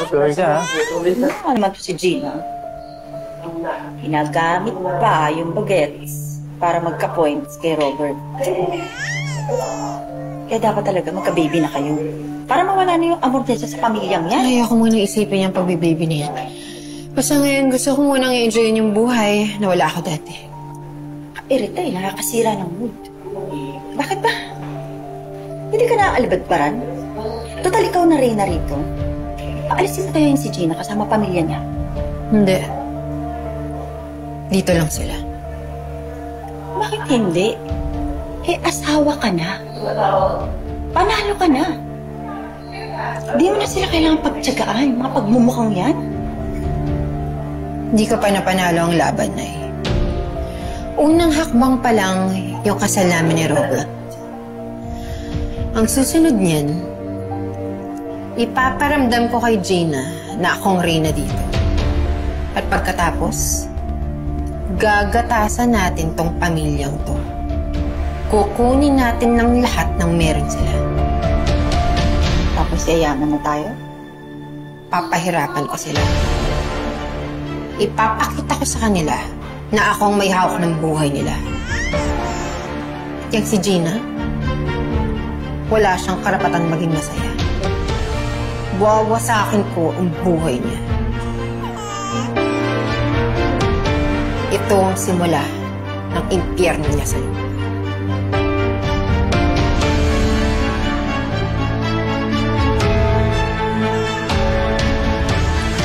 Sorry ka, ha? Ano naman to si Gina? Ginagamit pa yung bagets para magka-points kay Robert. Kaya dapat talaga magka-baby na kayo. Para mawala na yung amor niya sa pamilyang yan. Ay, ako muna isipin yung pagbibaby na yan. Basta ngayon, gusto ko munang i-enjoy yung buhay na wala ako dati. Irita eh, nakakasira ng mood. Bakit ba? Hindi ka naaalibadbaran? Total, ikaw na rin na rito. Paalisin mo tayo yung si Gina kasama pamilya niya. Hindi. Dito lang sila. Bakit hindi? Eh, asawa ka na. Panalo ka na. Di mo na sila kailangang pagtsagaan, yung mga pagmumukhang yan. Hindi ka pa napanalo ang laban na eh. Unang hakbang pa lang yung kasal namin ni Robert. Ang susunod niyan, ipaparamdam ko kay Gina na akong reyna dito. At pagkatapos, gagatasan natin tong pamilyang to. Kukunin natin ng lahat ng meron sila. Tapos yayaman na tayo? Papahirapan ko sila. Ipapakita ko sa kanila na akong may hawak ng buhay nila. At yung si Gina, wala siyang karapatan maging masaya. Wawasakin ko ang buhay niya. Ito ang simula ng impyerno niya sa lupa.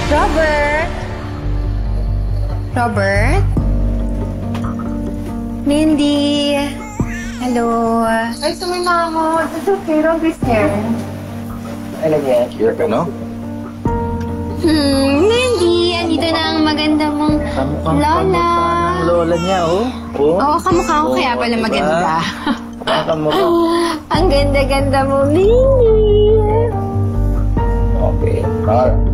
Robert? Robert? Mindy? Hello? Ay, sumima ako. It's okay, Robert's here. Alam niya, here ka, no? Mindy, andito na ang maganda mong lola. Ang lola niya, oh. Oo, kamukha ko kaya pala maganda. Kamukha. Ang ganda-ganda mo, Mindy. Okay. Alright.